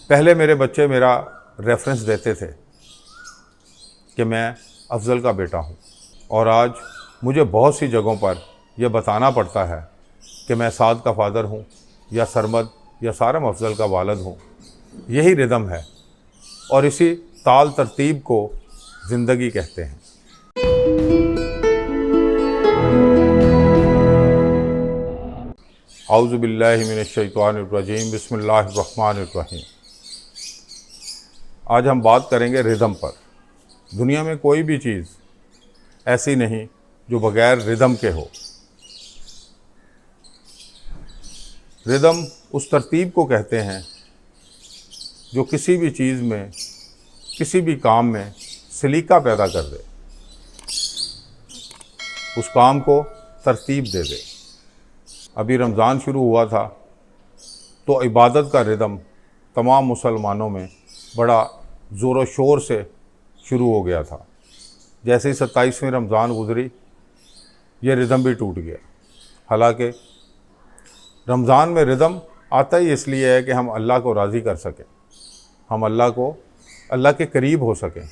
پہلے میرے بچے میرا ریفرنس دیتے تھے کہ میں افضل کا بیٹا ہوں، اور آج مجھے بہت سی جگہوں پر یہ بتانا پڑتا ہے کہ میں سعد کا فادر ہوں یا سرمد یا سارم افضل کا والد ہوں۔ یہی ردم ہے اور اسی تال ترتیب کو زندگی کہتے ہیں۔ اعوذ باللہ من الشیطان الرجیم، بسم اللہ الرحمن الرحیم۔ آج ہم بات کریں گے ردم پر۔ دنیا میں کوئی بھی چیز ایسی نہیں جو بغیر ردم کے ہو۔ ردم اس ترتیب کو کہتے ہیں جو کسی بھی چیز میں، کسی بھی کام میں سلیقہ پیدا کر دے، اس کام کو ترتیب دے دے۔ ابھی رمضان شروع ہوا تھا تو عبادت کا ردم تمام مسلمانوں میں بڑا زور و شور سے شروع ہو گیا تھا۔ جیسے ہی 27ویں رمضان گزری، یہ ردم بھی ٹوٹ گیا۔ حالانکہ رمضان میں ردم آتا ہی اس لیے ہے کہ ہم اللہ کو راضی کر سکیں، ہم اللہ کے قریب ہو سکیں۔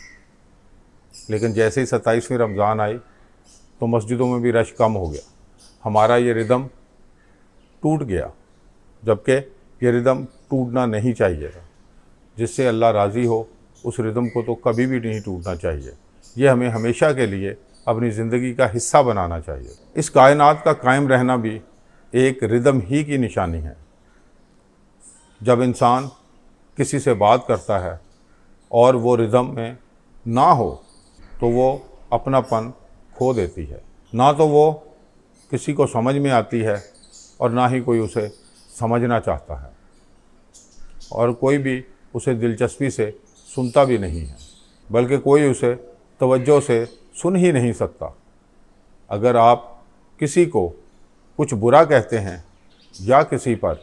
لیکن جیسے ہی 27ویں رمضان آئی تو مسجدوں میں بھی رش کم ہو گیا، ہمارا یہ ردم ٹوٹ گیا، جبکہ یہ ردم ٹوٹنا نہیں چاہیے تھا۔ جس سے اللہ راضی ہو اس ردم کو تو کبھی بھی نہیں ٹوٹنا چاہیے، یہ ہمیں ہمیشہ کے لیے اپنی زندگی کا حصہ بنانا چاہیے۔ اس کائنات کا قائم رہنا بھی ایک ردم ہی کی نشانی ہے۔ جب انسان کسی سے بات کرتا ہے اور وہ ردم میں نہ ہو تو وہ اپنا پن کھو دیتی ہے، نہ تو وہ کسی کو سمجھ میں آتی ہے اور نہ ہی کوئی اسے سمجھنا چاہتا ہے، اور کوئی بھی اسے دلچسپی سے سنتا بھی نہیں ہے، بلکہ کوئی اسے توجہ سے سن ہی نہیں سکتا۔ اگر آپ کسی کو کچھ برا کہتے ہیں یا کسی پر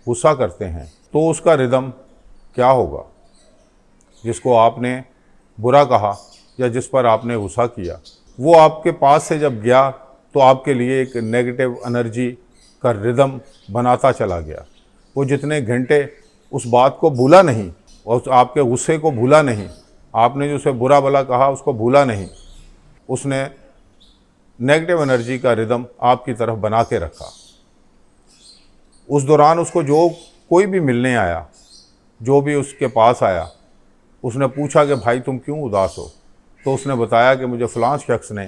غصہ کرتے ہیں تو اس کا ردم کیا ہوگا؟ جس کو آپ نے برا کہا یا جس پر آپ نے غصہ کیا، وہ آپ کے پاس سے جب گیا تو آپ کے لیے ایک نیگیٹو انرجی کا ردم بناتا چلا گیا۔ وہ جتنے گھنٹے اس بات کو بھولا نہیں اور آپ کے غصے کو بھولا نہیں، آپ نے جو اسے برا بھلا کہا اس کو بھولا نہیں، اس نے نیگیٹو انرجی کا ردم آپ کی طرف بنا کے رکھا۔ اس دوران اس کو جو کوئی بھی ملنے آیا، جو بھی اس کے پاس آیا، اس نے پوچھا کہ بھائی تم کیوں اداس ہو؟ تو اس نے بتایا کہ مجھے فلاں شخص نے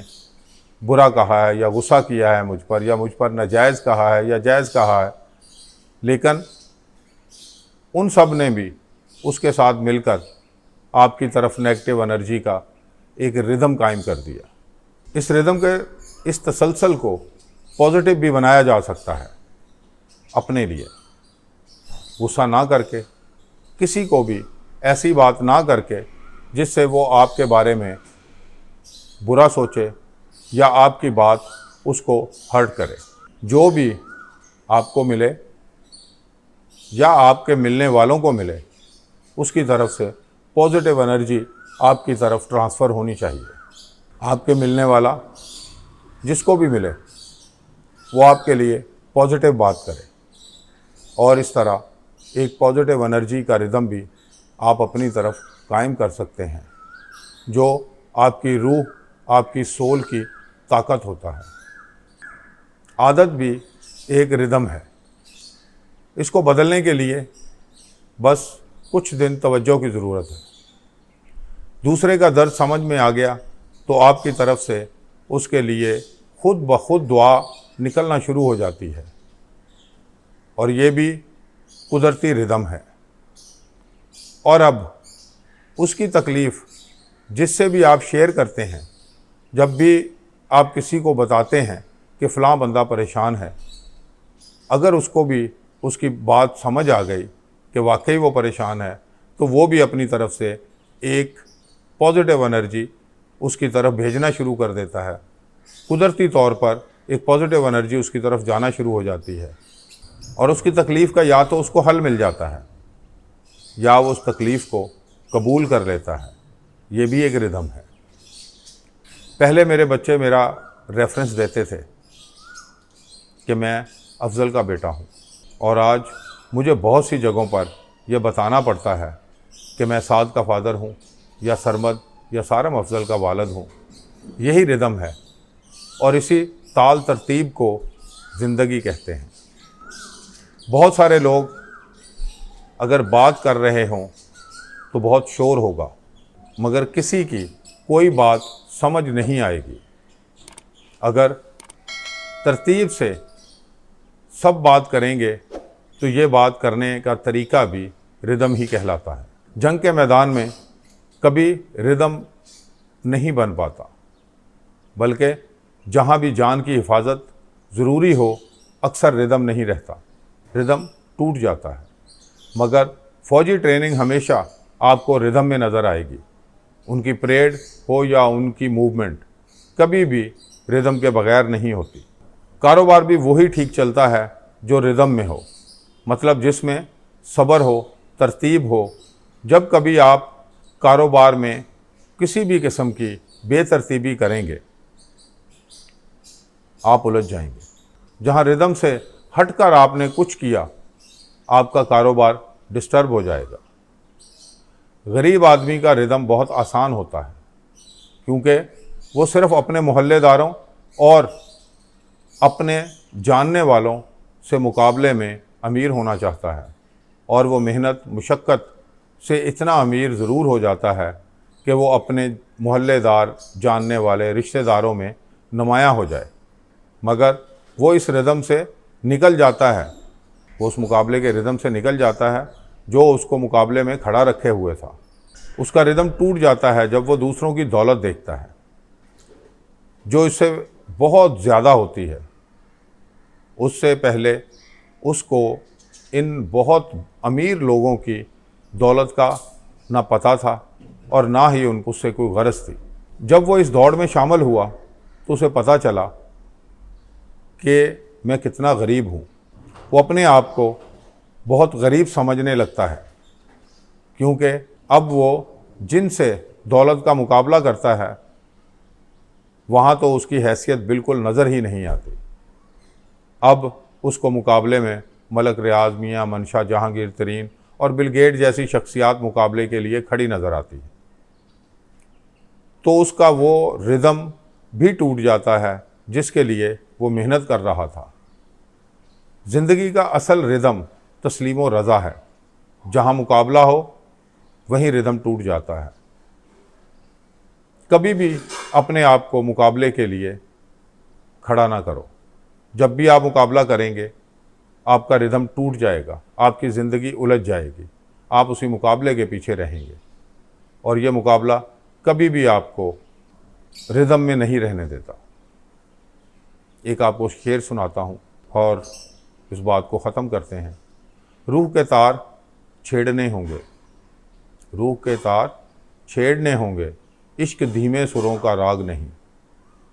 برا کہا ہے یا غصہ کیا ہے مجھ پر، یا مجھ پر ناجائز کہا ہے یا جائز کہا ہے۔ لیکن ان سب نے بھی اس کے ساتھ مل کر آپ کی طرف نیگیٹو انرجی کا ایک ردم قائم کر دیا۔ اس ردم کے اس تسلسل کو پازیٹیو بھی بنایا جا سکتا ہے اپنے لیے۔ غصہ نہ کر کے، کسی کو بھی ایسی بات نہ کر کے جس سے وہ آپ کے بارے میں برا سوچے یا آپ کی بات اس کو ہرٹ کرے۔ جو بھی آپ کو ملے یا آپ کے ملنے والوں کو ملے، اس کی طرف سے پازیٹیو انرجی آپ کی طرف ٹرانسفر ہونی چاہیے۔ آپ کے ملنے والا جس کو بھی ملے وہ آپ کے لیے پازیٹیو بات کرے، اور اس طرح ایک پازیٹیو انرجی کا ردم بھی آپ اپنی طرف قائم کر سکتے ہیں، جو آپ کی روح، آپ کی سول کی طاقت ہوتا ہے۔ عادت بھی ایک ردم ہے، اس کو بدلنے کے لیے بس کچھ دن توجہ کی ضرورت ہے۔ دوسرے کا درد سمجھ میں آ گیا تو آپ کی طرف سے اس کے لیے خود بخود دعا نکلنا شروع ہو جاتی ہے، اور یہ بھی قدرتی ردم ہے۔ اور اب اس کی تکلیف جس سے بھی آپ شیئر کرتے ہیں، جب بھی آپ کسی کو بتاتے ہیں کہ فلاں بندہ پریشان ہے، اگر اس کو بھی اس کی بات سمجھ آ گئی کہ واقعی وہ پریشان ہے، تو وہ بھی اپنی طرف سے ایک پازیٹیو انرجی اس کی طرف بھیجنا شروع کر دیتا ہے۔ قدرتی طور پر ایک پازیٹیو انرجی اس کی طرف جانا شروع ہو جاتی ہے، اور اس کی تکلیف کا یا تو اس کو حل مل جاتا ہے یا وہ اس تکلیف کو قبول کر لیتا ہے۔ یہ بھی ایک ردم ہے۔ پہلے میرے بچے میرا ریفرنس دیتے تھے کہ میں افضل کا بیٹا ہوں، اور آج مجھے بہت سی جگہوں پر یہ بتانا پڑتا ہے کہ میں سعد کا فادر ہوں یا سرمد یا سارم افضل کا والد ہوں۔ یہی ردم ہے اور اسی تال ترتیب کو زندگی کہتے ہیں۔ بہت سارے لوگ اگر بات کر رہے ہوں تو بہت شور ہوگا، مگر کسی کی کوئی بات سمجھ نہیں آئے گی۔ اگر ترتیب سے سب بات کریں گے تو یہ بات کرنے کا طریقہ بھی ردم ہی کہلاتا ہے۔ جنگ کے میدان میں کبھی ردم نہیں بن پاتا، بلکہ جہاں بھی جان کی حفاظت ضروری ہو اکثر ردم نہیں رہتا، ردم ٹوٹ جاتا ہے۔ مگر فوجی ٹریننگ ہمیشہ آپ کو ردم میں نظر آئے گی۔ ان کی پریڈ ہو یا ان کی موومنٹ کبھی بھی ردم کے بغیر نہیں ہوتی۔ کاروبار بھی وہی ٹھیک چلتا ہے جو ردم میں ہو، مطلب جس میں صبر ہو، ترتیب ہو۔ جب کبھی آپ کاروبار میں کسی بھی قسم کی بے ترتیبی کریں گے آپ الجھ جائیں گے۔ جہاں ردم سے ہٹ کر آپ نے کچھ کیا آپ کا کاروبار ڈسٹرب ہو جائے گا۔ غریب آدمی کا ردم بہت آسان ہوتا ہے کیونکہ وہ صرف اپنے محلے داروں اور اپنے جاننے والوں سے مقابلے میں امیر ہونا چاہتا ہے، اور وہ محنت مشقت سے اتنا امیر ضرور ہو جاتا ہے کہ وہ اپنے محلے دار، جاننے والے، رشتہ داروں میں نمایاں ہو جائے، مگر وہ اس ردم سے نکل جاتا ہے، وہ اس مقابلے کے ردم سے نکل جاتا ہے جو اس کو مقابلے میں کھڑا رکھے ہوئے تھا۔ اس کا ردم ٹوٹ جاتا ہے جب وہ دوسروں کی دولت دیکھتا ہے جو اس سے بہت زیادہ ہوتی ہے۔ اس سے پہلے اس کو ان بہت امیر لوگوں کی دولت کا نہ پتہ تھا اور نہ ہی اس سے کوئی غرض تھی۔ جب وہ اس دوڑ میں شامل ہوا تو اسے پتہ چلا کہ میں کتنا غریب ہوں۔ وہ اپنے آپ کو بہت غریب سمجھنے لگتا ہے کیونکہ اب وہ جن سے دولت کا مقابلہ کرتا ہے وہاں تو اس کی حیثیت بالکل نظر ہی نہیں آتی۔ اب اس کو مقابلے میں ملک ریاض، میاں منشا، جہانگیر ترین اور بل گیٹ جیسی شخصیات مقابلے کے لیے کھڑی نظر آتی ہیں، تو اس کا وہ ردم بھی ٹوٹ جاتا ہے جس کے لیے وہ محنت کر رہا تھا۔ زندگی کا اصل ردم تسلیم و رضا ہے۔ جہاں مقابلہ ہو وہیں ردم ٹوٹ جاتا ہے۔ کبھی بھی اپنے آپ کو مقابلے کے لیے کھڑا نہ کرو۔ جب بھی آپ مقابلہ کریں گے آپ کا ردم ٹوٹ جائے گا، آپ کی زندگی الجھ جائے گی، آپ اسی مقابلے کے پیچھے رہیں گے، اور یہ مقابلہ کبھی بھی آپ کو ردم میں نہیں رہنے دیتا۔ ایک آپ کو شعر سناتا ہوں اور اس بات کو ختم کرتے ہیں۔ روح کے تار چھیڑنے ہوں گے، روح کے تار چھیڑنے ہوں گے، عشق دھیمے سروں کا راگ نہیں۔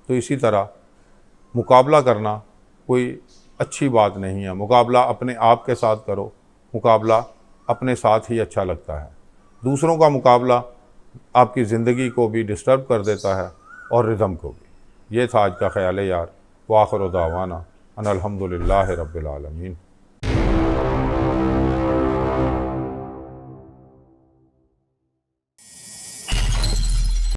تو اسی طرح مقابلہ کرنا کوئی اچھی بات نہیں ہے۔ مقابلہ اپنے آپ کے ساتھ کرو، مقابلہ اپنے ساتھ ہی اچھا لگتا ہے۔ دوسروں کا مقابلہ آپ کی زندگی کو بھی ڈسٹرب کر دیتا ہے اور ردم کو بھی۔ یہ تھا آج کا خیال یار۔ وآخر دعوانا ان الحمد للہ رب العالمین۔